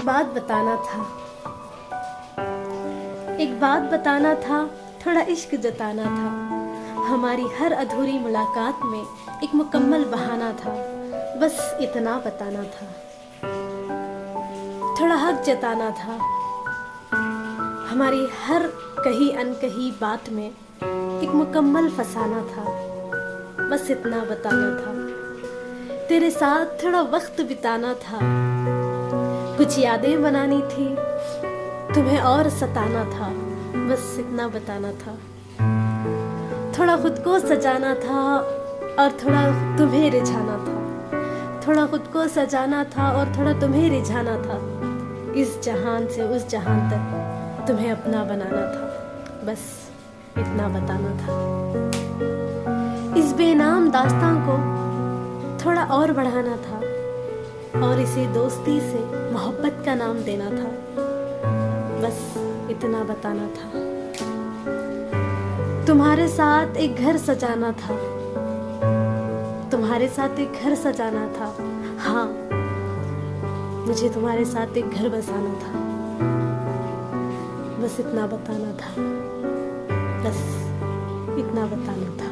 एक बात बताना था, एक बात बताना था, थोड़ा इश्क जताना था। हमारी हर अधूरी मुलाकात में एक मुकम्मल बहाना था, बस इतना बताना था। थोड़ा हक जताना था, हमारी हर कही अनकही बात में एक मुकम्मल फसाना था, बस इतना बताना था। तेरे साथ थोड़ा वक्त बिताना था, कुछ यादें बनानी थी, तुम्हें और सताना था, बस इतना बताना था। थोड़ा खुद को सजाना था और थोड़ा तुम्हें रिझाना था, थोड़ा खुद को सजाना था और थोड़ा तुम्हें रिझाना था। इस जहान से उस जहान तक तुम्हें अपना बनाना था, बस इतना बताना था। इस बेनाम दास्तां को थोड़ा और बढ़ाना था और इसे दोस्ती से मोहब्बत का नाम देना था, बस इतना बताना था। तुम्हारे साथ एक घर सजाना था, तुम्हारे साथ एक घर सजाना था। हाँ, मुझे तुम्हारे साथ एक घर बसाना था, बस इतना बताना था, बस इतना बताना था।